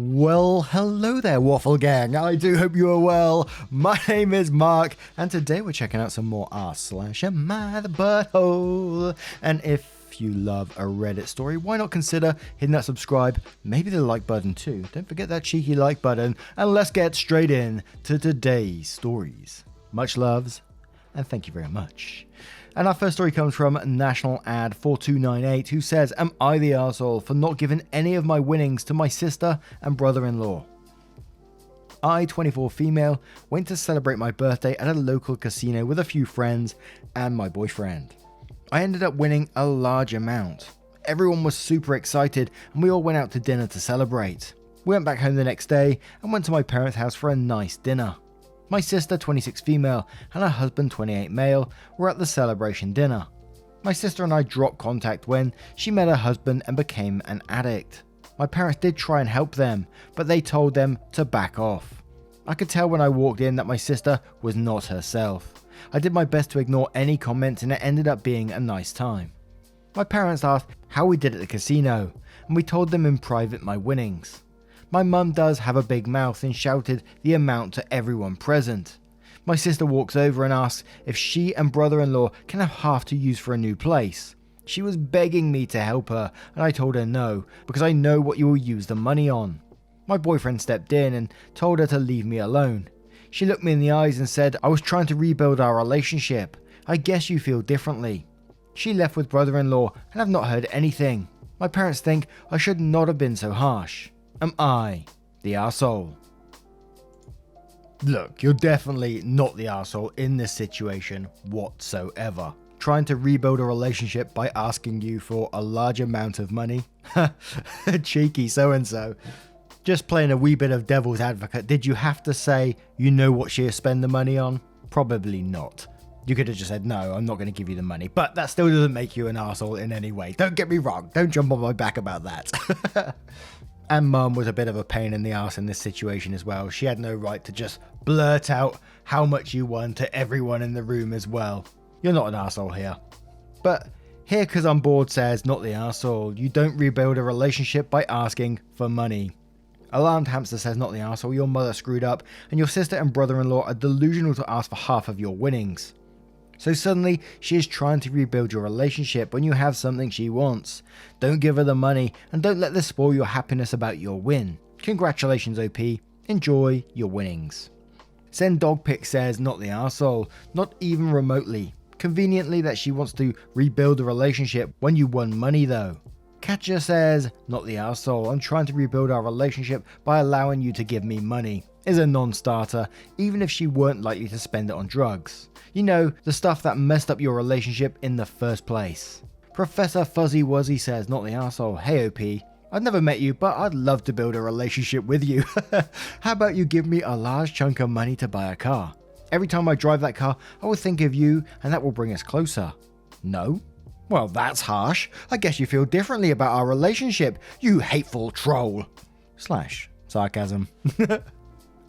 Well, hello there, Waffle Gang. I do hope you are well. My name is Mark, and today we're checking out some more r/AmITheButtHole. And if you love a Reddit story, why not consider hitting that subscribe, maybe the like button too. Don't forget that cheeky like button, and let's get straight in to today's stories. Much loves, and thank you very much. And our first story comes from National Ad 4298, who says, "Am I the arsehole for not giving any of my winnings to my sister and brother-in-law? I, 24 female, went to celebrate my birthday at a local casino with a few friends and my boyfriend. I ended up winning a large amount. Everyone was super excited and we all went out to dinner to celebrate. We went back home the next day and went to my parents' house for a nice dinner. My sister, 26 female, and her husband, 28 male, were at the celebration dinner. My sister and I dropped contact when she met her husband and became an addict. My parents did try and help them, but they told them to back off. I could tell when I walked in that my sister was not herself. I did my best to ignore any comments and it ended up being a nice time. My parents asked how we did at the casino, and we told them in private my winnings. My mum does have a big mouth and shouted the amount to everyone present. My sister walks over and asks if she and brother-in-law can have half to use for a new place. She was begging me to help her and I told her no, because I know what you will use the money on. My boyfriend stepped in and told her to leave me alone. She looked me in the eyes and said I was trying to rebuild our relationship. I guess you feel differently. She left with brother-in-law and I've not heard anything. My parents think I should not have been so harsh. Am I the arsehole?" Look, you're definitely not the arsehole in this situation whatsoever. Trying to rebuild a relationship by asking you for a large amount of money? Cheeky so-and-so. Just playing a wee bit of devil's advocate, did you have to say you know what she'll spend the money on? Probably not. You could have just said, no, I'm not going to give you the money. But that still doesn't make you an arsehole in any way. Don't get me wrong. Don't jump on my back about that. And mum was a bit of a pain in the arse in this situation as well. She had no right to just blurt out how much you won to everyone in the room as well. You're not an arsehole here. But here Cause I'm Bored says, not the arsehole. You don't rebuild a relationship by asking for money. Alarmed Hamster says, not the arsehole. Your mother screwed up and your sister and brother-in-law are delusional to ask for half of your winnings. So suddenly, she is trying to rebuild your relationship when you have something she wants. Don't give her the money, and don't let this spoil your happiness about your win. Congratulations, OP. Enjoy your winnings. Send Dog Pic says, not the arsehole. Not even remotely. Conveniently that she wants to rebuild the relationship when you won money though. Catcher says, not the arsehole. I'm trying to rebuild our relationship by allowing you to give me money. Is a non-starter, even if she weren't likely to spend it on drugs. You know, the stuff that messed up your relationship in the first place. Professor Fuzzy Wuzzy says, not the arsehole. Hey OP, I've never met you, but I'd love to build a relationship with you. How about you give me a large chunk of money to buy a car? Every time I drive that car, I will think of you, and that will bring us closer. No? Well, that's harsh. I guess you feel differently about our relationship, you hateful troll. / sarcasm.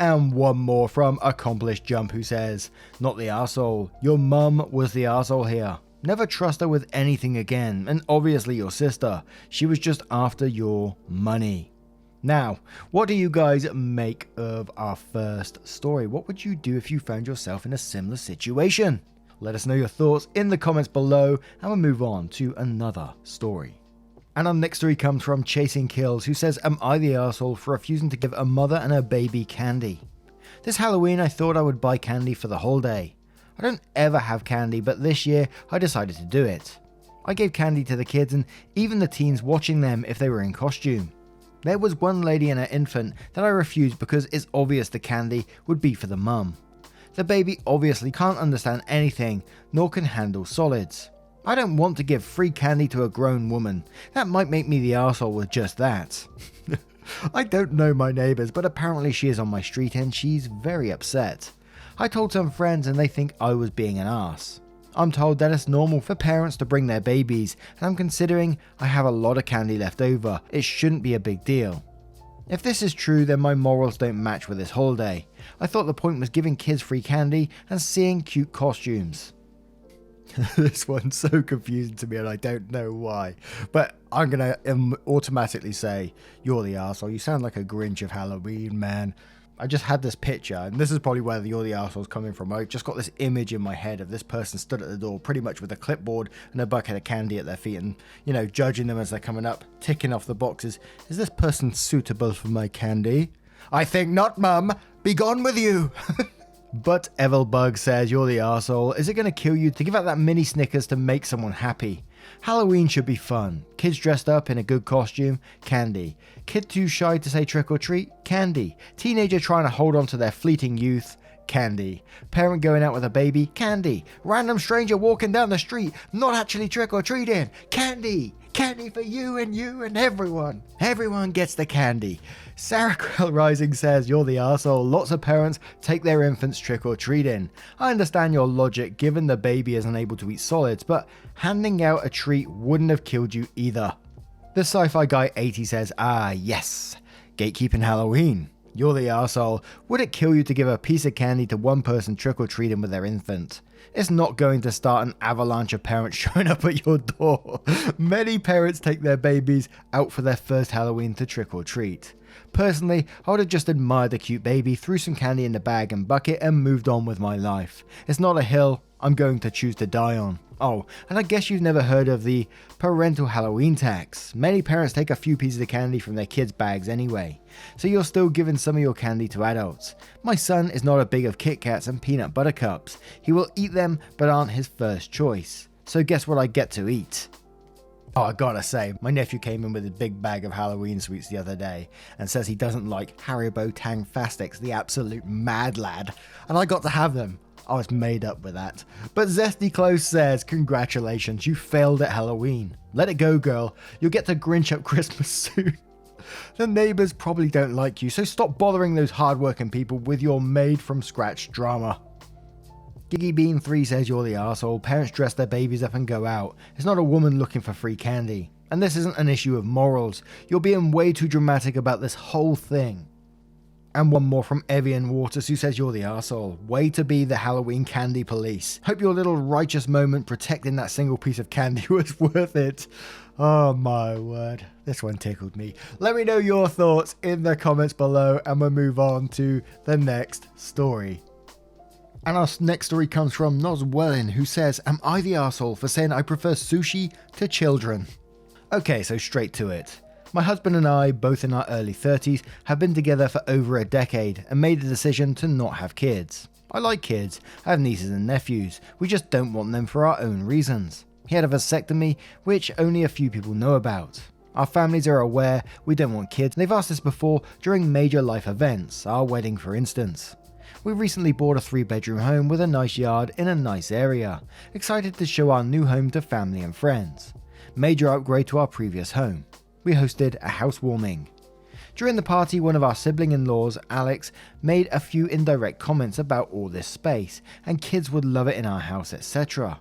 And one more from Accomplished Jump who says, not the arsehole. Your mum was the arsehole here. Never trust her with anything again, and obviously your sister. She was just after your money. Now, what do you guys make of our first story? What would you do if you found yourself in a similar situation? Let us know your thoughts in the comments below, and we'll move on to another story. And our next story comes from Chasing Kills, who says, am I the arsehole for refusing to give a mother and her baby candy? This Halloween I thought I would buy candy for the whole day. I don't ever have candy, but this year I decided to do it. I gave candy to the kids and even the teens watching them if they were in costume. There was one lady and her infant that I refused because it's obvious the candy would be for the mum. The baby obviously can't understand anything, nor can handle solids. I don't want to give free candy to a grown woman. That might make me the arsehole with just that. I don't know my neighbours, but apparently she is on my street and she's very upset. I told some friends and they think I was being an arse. I'm told that it's normal for parents to bring their babies, and I'm considering I have a lot of candy left over. It shouldn't be a big deal. If this is true, then my morals don't match with this holiday. I thought the point was giving kids free candy and seeing cute costumes. This one's so confusing to me and I don't know why. But I'm going to automatically say, you're the arsehole. You sound like a Grinch of Halloween, man. I just had this picture, and this is probably where the you're the arsehole's coming from. I just got this image in my head of this person stood at the door pretty much with a clipboard and a bucket of candy at their feet and, you know, judging them as they're coming up, ticking off the boxes. Is this person suitable for my candy? I think not, mum. Be gone with you. But Evilbug says, you're the arsehole. Is it going to kill you to give out that mini Snickers to make someone happy? Halloween should be fun. Kids dressed up in a good costume, candy. Kid too shy to say trick or treat, candy. Teenager trying to hold on to their fleeting youth, candy. Parent going out with a baby, candy. Random stranger walking down the street, not actually trick or treating, candy. Candy for you and everyone. Everyone gets the candy. Sarah Quell Rising says, you're the arsehole. Lots of parents take their infants trick or treating. I understand your logic given the baby is unable to eat solids, but handing out a treat wouldn't have killed you either. The sci-fi guy 80 says, ah yes, gatekeeping Halloween. You're the arsehole. Would it kill you to give a piece of candy to one person trick or treating with their infant? It's not going to start an avalanche of parents showing up at your door. Many parents take their babies out for their first Halloween to trick or treat. Personally, I would have just admired the cute baby, threw some candy in the bag and bucket and moved on with my life. It's not a hill I'm going to choose to die on. Oh, and I guess you've never heard of the parental Halloween tax. Many parents take a few pieces of candy from their kids' bags anyway, so you're still giving some of your candy to adults. My son is not a big of Kit Kats and peanut butter cups. He will eat them, but aren't his first choice. So guess what I get to eat? Oh, I gotta say, my nephew came in with a big bag of Halloween sweets the other day and says he doesn't like Haribo Tang Fastics, the absolute mad lad, and I got to have them. I was made up with that. But Zesty Close says, congratulations, you failed at Halloween. Let it go, girl. You'll get to Grinch up Christmas soon. The neighbors probably don't like you, so stop bothering those hardworking people with your made-from-scratch drama. Giggy Bean 3 says, you're the arsehole. Parents dress their babies up and go out. It's not a woman looking for free candy. And this isn't an issue of morals. You're being way too dramatic about this whole thing. And one more from Evian Waters who says, you're the arsehole. Way to be the Halloween candy police. Hope your little righteous moment protecting that single piece of candy was worth it. Oh my word. This one tickled me. Let me know your thoughts in the comments below and we'll move on to the next story. And our next story comes from Noswellin who says, am I the arsehole for saying I prefer sushi to children? Okay, so straight to it. My husband and I, both in our early 30s, have been together for over a decade and made the decision to not have kids. I like kids, I have nieces and nephews, we just don't want them for our own reasons. He had a vasectomy, which only a few people know about. Our families are aware we don't want kids, and they've asked us before during major life events, our wedding for instance. We recently bought a 3-bedroom home with a nice yard in a nice area, excited to show our new home to family and friends. Major upgrade to our previous home. We hosted a housewarming. During the party, one of our sibling-in-laws, Alex, made a few indirect comments about all this space, and kids would love it in our house, etc.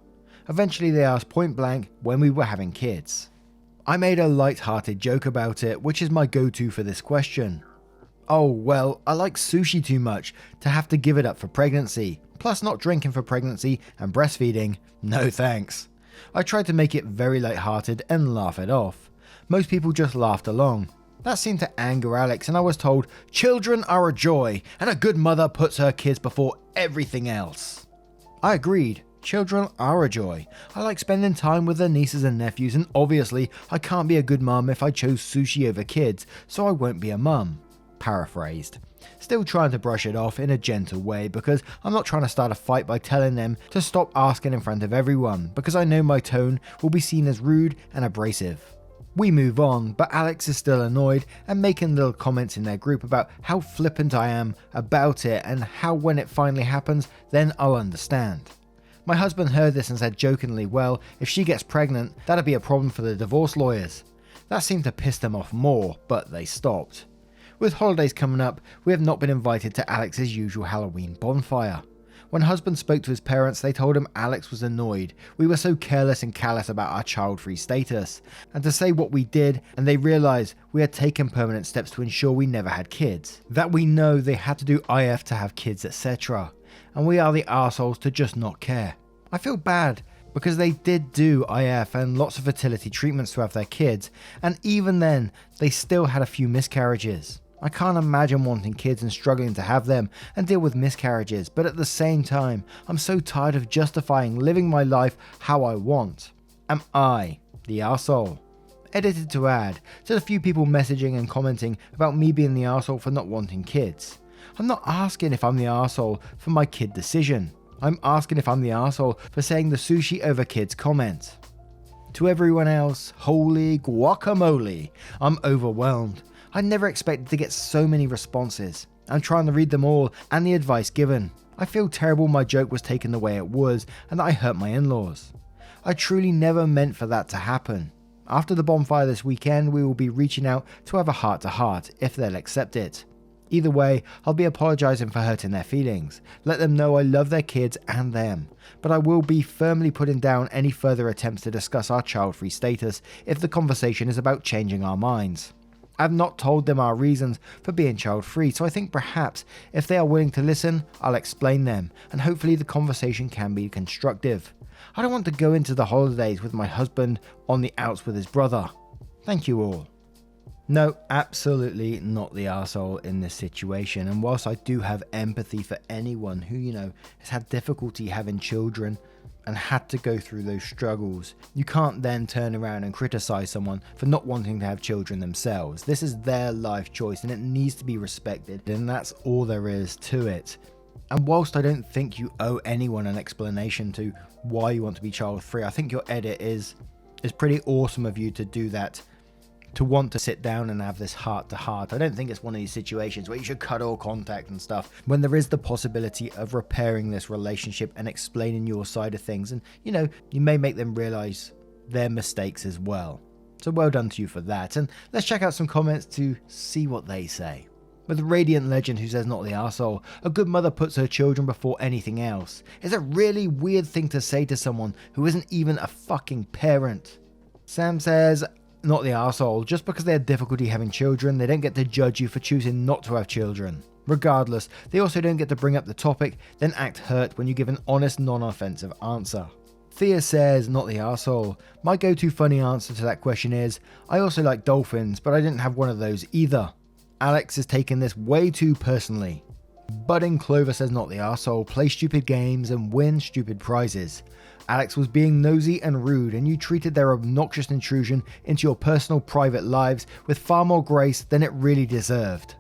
Eventually they asked point blank when we were having kids. I made a light-hearted joke about it, which is my go-to for this question. Oh, well, I like sushi too much to have to give it up for pregnancy, plus not drinking for pregnancy and breastfeeding. No thanks. I tried to make it very light-hearted and laugh it off. Most people just laughed along. That seemed to anger Alex and I was told, children are a joy and a good mother puts her kids before everything else. I agreed, children are a joy. I like spending time with their nieces and nephews and obviously I can't be a good mum if I chose sushi over kids, so I won't be a mum. Paraphrased. Still trying to brush it off in a gentle way because I'm not trying to start a fight by telling them to stop asking in front of everyone because I know my tone will be seen as rude and abrasive. We move on, but Alex is still annoyed and making little comments in their group about how flippant I am about it and how when it finally happens, then I'll understand. My husband heard this and said jokingly, well, if she gets pregnant, that'd be a problem for the divorce lawyers. That seemed to piss them off more, but they stopped. With holidays coming up, we have not been invited to Alex's usual Halloween bonfire. When husband spoke to his parents, they told him Alex was annoyed. We were so careless and callous about our child-free status, and to say what we did, and they realised we had taken permanent steps to ensure we never had kids. That we know they had to do IF to have kids, etc. And we are the arseholes to just not care. I feel bad, because they did do IF and lots of fertility treatments to have their kids, and even then, they still had a few miscarriages. I can't imagine wanting kids and struggling to have them and deal with miscarriages, but at the same time, I'm so tired of justifying living my life how I want. Am I the arsehole? Edited to add to the few people messaging and commenting about me being the arsehole for not wanting kids. I'm not asking if I'm the arsehole for my kid decision. I'm asking if I'm the arsehole for saying the sushi over kids comment. To everyone else, holy guacamole, I'm overwhelmed. I never expected to get so many responses. I'm trying to read them all and the advice given. I feel terrible my joke was taken the way it was and that I hurt my in-laws. I truly never meant for that to happen. After the bonfire this weekend, we will be reaching out to have a heart-to-heart if they'll accept it. Either way, I'll be apologising for hurting their feelings. Let them know I love their kids and them. But I will be firmly putting down any further attempts to discuss our child-free status if the conversation is about changing our minds. I've not told them our reasons for being child-free, so I think perhaps if they are willing to listen, I'll explain them, and hopefully the conversation can be constructive. I don't want to go into the holidays with my husband on the outs with his brother. Thank you all. No, absolutely not the arsehole in this situation, and whilst I do have empathy for anyone who, has had difficulty having children and had to go through those struggles, you can't then turn around and criticize someone for not wanting to have children themselves. This is their life choice and it needs to be respected, and that's all there is to it. And whilst I don't think you owe anyone an explanation to why you want to be child free, I think your edit is pretty awesome of you to do that, to want to sit down and have this heart to heart. I don't think it's one of these situations where you should cut all contact and stuff when there is the possibility of repairing this relationship and explaining your side of things, and you may make them realize their mistakes as well. So well done to you for that, and let's check out some comments to see what they say. With Radiant Legend, who says not the arsehole, a good mother puts her children before anything else. It's a really weird thing to say to someone who isn't even a fucking parent. Sam says not the arsehole, just because they have difficulty having children, they don't get to judge you for choosing not to have children. Regardless, they also don't get to bring up the topic, then act hurt when you give an honest, non-offensive answer. Thea says not the arsehole. My go-to funny answer to that question is, I also like dolphins, but I didn't have one of those either. Alex is taking this way too personally. Budding Clover says not the arsehole, play stupid games and win stupid prizes. Alex was being nosy and rude, and you treated their obnoxious intrusion into your personal private lives with far more grace than it really deserved.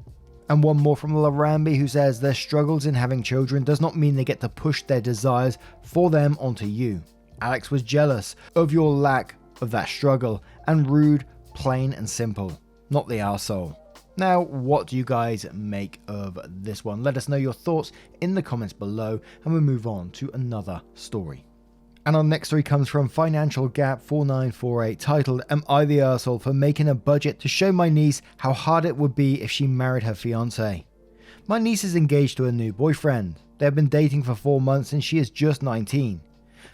And one more from Larambi, who says their struggles in having children does not mean they get to push their desires for them onto you. Alex was jealous of your lack of that struggle, and rude, plain and simple. Not the arsehole. Now, what do you guys make of this one? Let us know your thoughts in the comments below, and we'll move on to another story. And our next story comes from Financial Gap 4948, titled, Am I the arsehole for making a budget to show my niece how hard it would be if she married her fiancé? My niece is engaged to a new boyfriend. They have been dating for 4 months and she is just 19.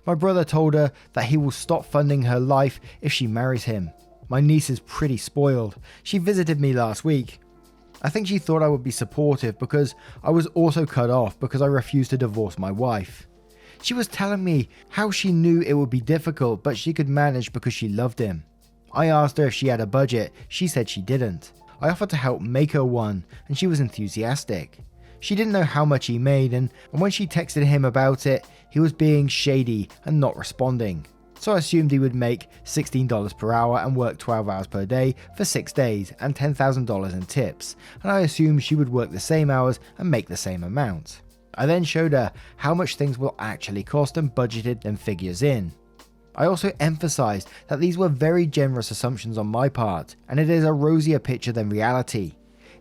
My brother told her that he will stop funding her life if she marries him. My niece is pretty spoiled. She visited me last week. I think she thought I would be supportive because I was also cut off because I refused to divorce my wife. She was telling me how she knew it would be difficult, but she could manage because she loved him. I asked her if she had a budget. She said she didn't. I offered to help make her one, and she was enthusiastic. She didn't know how much he made, and when she texted him about it, he was being shady and not responding. So I assumed he would make $16 per hour and work 12 hours per day for 6 days and $10,000 in tips, and I assumed she would work the same hours and make the same amount. I then showed her how much things will actually cost and budgeted them figures in. I also emphasized that these were very generous assumptions on my part, and it is a rosier picture than reality.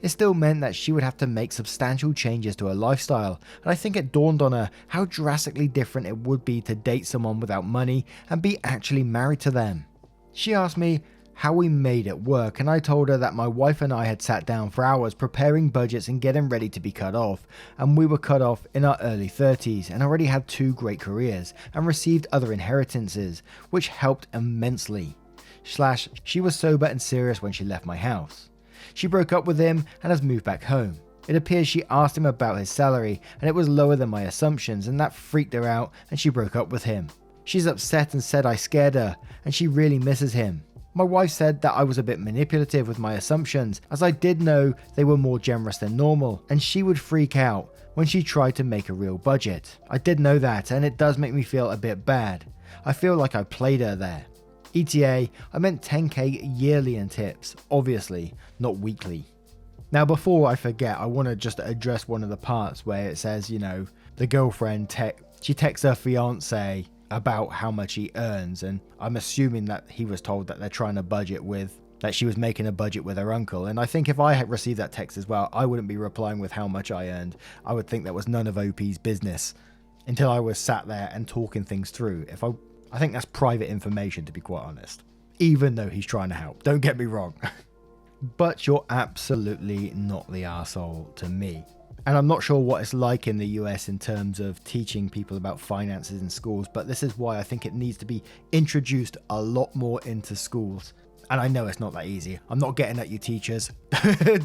It still meant that she would have to make substantial changes to her lifestyle, and I think it dawned on her how drastically different it would be to date someone without money and be actually married to them. She asked me how we made it work, and I told her that my wife and I had sat down for hours preparing budgets and getting ready to be cut off, and we were cut off in our early 30s and already had 2 great careers and received other inheritances, which helped immensely. She was sober and serious when she left my house. She broke up with him and has moved back home. It appears she asked him about his salary and it was lower than my assumptions, and that freaked her out and she broke up with him. She's upset and said I scared her, and she really misses him. My wife said that I was a bit manipulative with my assumptions, as I did know they were more generous than normal, and she would freak out when she tried to make a real budget. I did know that, and it does make me feel a bit bad. I feel like I played her there. ETA, I meant 10k yearly in tips, obviously, not weekly. Now before I forget, I want to just address one of the parts where it says, the girlfriend she texts her fiance about how much he earns, and I'm assuming that he was told that they're trying to budget with, that she was making a budget with her uncle, and I think if I had received that text as well, I wouldn't be replying with how much I earned. I would think that was none of OP's business until I was sat there and talking things through. I think that's private information, to be quite honest, even though he's trying to help, don't get me wrong. But you're absolutely not the arsehole to me. And I'm not sure what it's like in the US in terms of teaching people about finances in schools, but this is why I think it needs to be introduced a lot more into schools. And I know it's not that easy. I'm not getting at you teachers.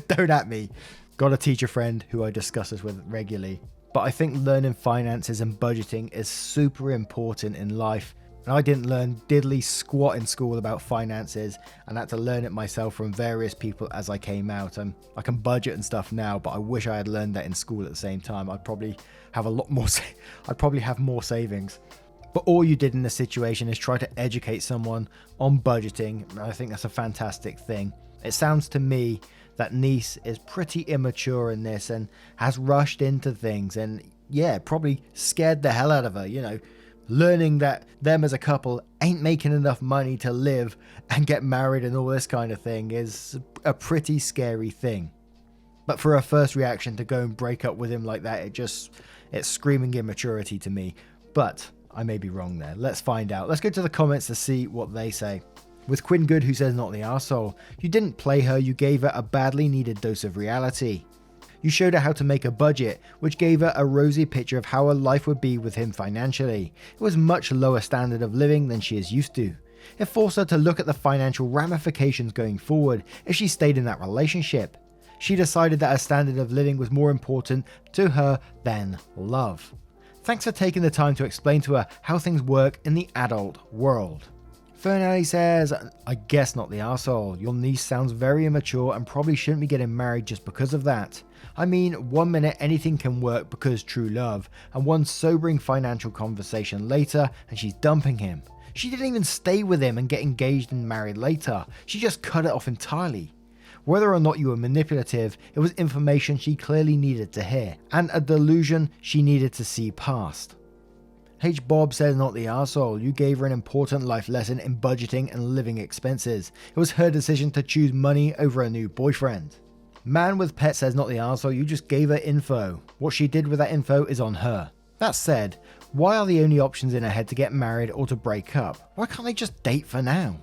Don't at me. Got a teacher friend who I discuss this with regularly. But I think learning finances and budgeting is super important in life. And I didn't learn diddly squat in school about finances, and had to learn it myself from various people as I came out. I can budget and stuff now, but I wish I had learned that in school at the same time. I'd probably have a lot more. I'd probably have more savings. But all you did in this situation is try to educate someone on budgeting. And I think that's a fantastic thing. It sounds to me that niece is pretty immature in this and has rushed into things, and probably scared the hell out of her. Learning that them as a couple ain't making enough money to live and get married and all this kind of thing is a pretty scary thing. But for a first reaction to go and break up with him like that, it's screaming immaturity to me. But I may be wrong there. Let's find out. Let's go to the comments to see what they say. With Quinn Good, who says, not the arsehole. You didn't play her, you gave her a badly needed dose of reality. You showed her how to make a budget, which gave her a rosy picture of how her life would be with him financially. It was much lower standard of living than she is used to. It forced her to look at the financial ramifications going forward if she stayed in that relationship. She decided that her standard of living was more important to her than love. Thanks for taking the time to explain to her how things work in the adult world. Fernelli says, I guess not the arsehole. Your niece sounds very immature and probably shouldn't be getting married just because of that. I mean, 1 minute anything can work because true love, and one sobering financial conversation later and she's dumping him. She didn't even stay with him and get engaged and married later. She just cut it off entirely. Whether or not you were manipulative, it was information she clearly needed to hear, and a delusion she needed to see past. H. Bob says, not the arsehole. You gave her an important life lesson in budgeting and living expenses. It was her decision to choose money over a new boyfriend. Man with Pet says, not the arsehole. You just gave her info. What she did with that info is on her. That said, why are the only options in her head to get married or to break up? Why can't they just date for now?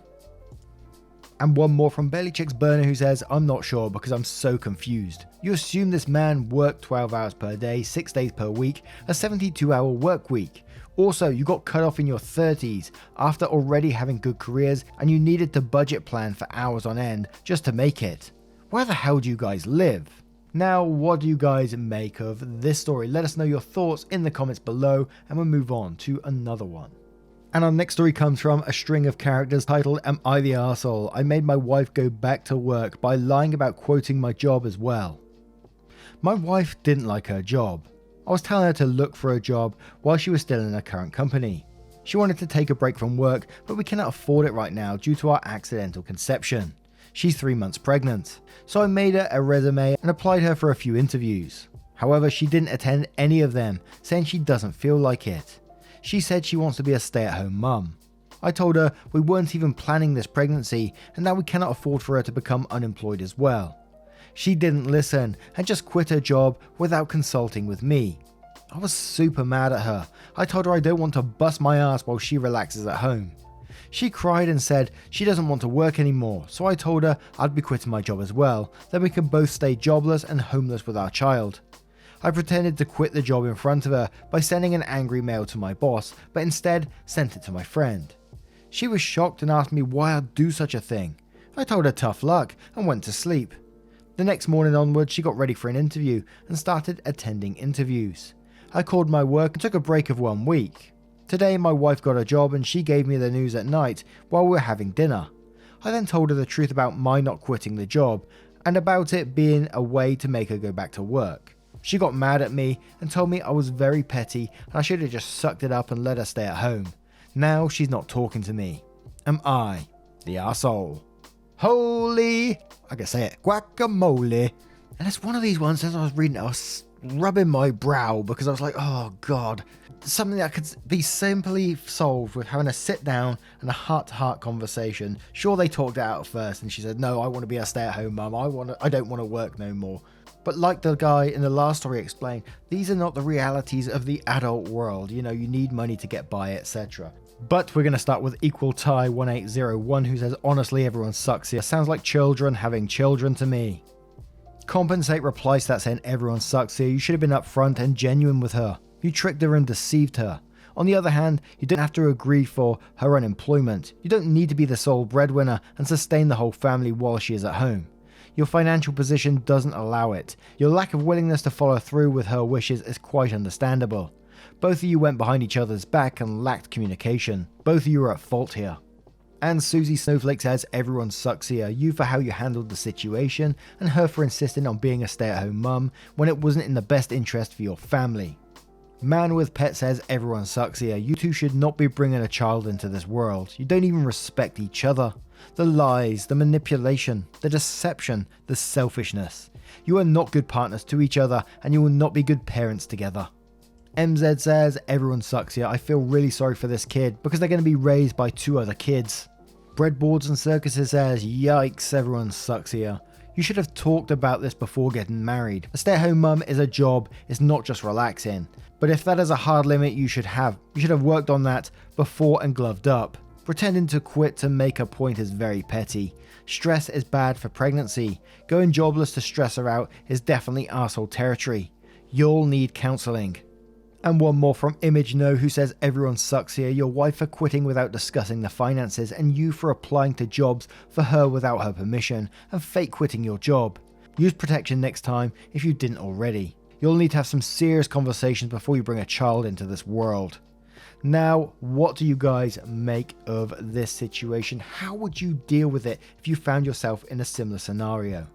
And one more from Belly Chicks Burner, who says, I'm not sure because I'm so confused. You assume this man worked 12 hours per day, 6 days per week, a 72-hour work week. Also, you got cut off in your 30s after already having good careers, and you needed to budget plan for hours on end just to make it. Where the hell do you guys live? Now, what do you guys make of this story? Let us know your thoughts in the comments below, and we'll move on to another one. And our next story comes from a string of characters titled, Am I the Arsehole? I made my wife go back to work by lying about quoting my job as well. My wife didn't like her job. I was telling her to look for a job while she was still in her current company. She wanted to take a break from work, but we cannot afford it right now due to our accidental conception. She's 3 months pregnant. So I made her a resume and applied her for a few interviews. However, she didn't attend any of them, saying she doesn't feel like it. She said she wants to be a stay-at-home mum. I told her we weren't even planning this pregnancy and that we cannot afford for her to become unemployed as well. She didn't listen and just quit her job without consulting with me. I was super mad at her. I told her I don't want to bust my ass while she relaxes at home. She cried and said she doesn't want to work anymore, so I told her I'd be quitting my job as well, then we could both stay jobless and homeless with our child. I pretended to quit the job in front of her by sending an angry mail to my boss, but instead sent it to my friend. She was shocked and asked me why I'd do such a thing. I told her tough luck and went to sleep. The next morning onwards, she got ready for an interview and started attending interviews. I called my work and took a break of 1 week. Today my wife got a job and she gave me the news at night while we were having dinner. I then told her the truth about my not quitting the job and about it being a way to make her go back to work. She got mad at me and told me I was very petty and I should have just sucked it up and let her stay at home. Now she's not talking to me. Am I the arsehole? Holy, I can say it, guacamole. And it's one of these ones, as I was reading it, I was rubbing my brow because I was like, oh God, something that could be simply solved with having a sit down and a heart-to-heart conversation. Sure, they talked it out at first and she said, no, I want to be a stay-at-home mum. I don't want to work no more. But like the guy in the last story explained, these are not the realities of the adult world. You know, you need money to get by, etc. But we're going to start with Equal Tie 1801, who says, honestly, everyone sucks here. Sounds like children having children to me. Compensate replies to that saying, everyone sucks here. You should have been upfront and genuine with her. You tricked her and deceived her. On the other hand, you don't have to agree for her unemployment. You don't need to be the sole breadwinner and sustain the whole family while she is at home. Your financial position doesn't allow it. Your lack of willingness to follow through with her wishes is quite understandable. Both of you went behind each other's back and lacked communication. Both of you are at fault here. And Susie Snowflake says, everyone sucks here. You for how you handled the situation, and her for insisting on being a stay-at-home mum when it wasn't in the best interest for your family. Man with Pet says, everyone sucks here. You two should not be bringing a child into this world. You don't even respect each other. The lies, the manipulation, the deception, the selfishness. You are not good partners to each other, and you will not be good parents together. MZ says, everyone sucks here. I feel really sorry for this kid because they're going to be raised by 2 other kids. Breadboards and Circuses says, yikes, everyone sucks here. You should have talked about this before getting married. A stay-at-home mum is a job, it's not just relaxing. But if that is a hard limit you should have worked on that before and gloved up. Pretending to quit to make a point is very petty. Stress is bad for pregnancy. Going jobless to stress her out is definitely arsehole territory. You'll need counselling. And one more from Image No, who says, everyone sucks here. Your wife for quitting without discussing the finances, and you for applying to jobs for her without her permission, and fake quitting your job. Use protection next time if you didn't already. You'll need to have some serious conversations before you bring a child into this world. Now, what do you guys make of this situation? How would you deal with it if you found yourself in a similar scenario?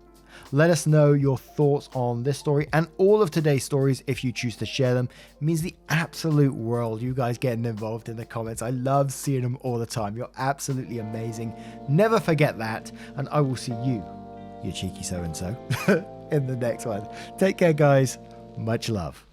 Let us know your thoughts on this story and all of today's stories if you choose to share them. It means the absolute world, you guys getting involved in the comments. I love seeing them all the time. You're absolutely amazing. Never forget that. And I will see you, you cheeky so-and-so, in the next one. Take care, guys. Much love.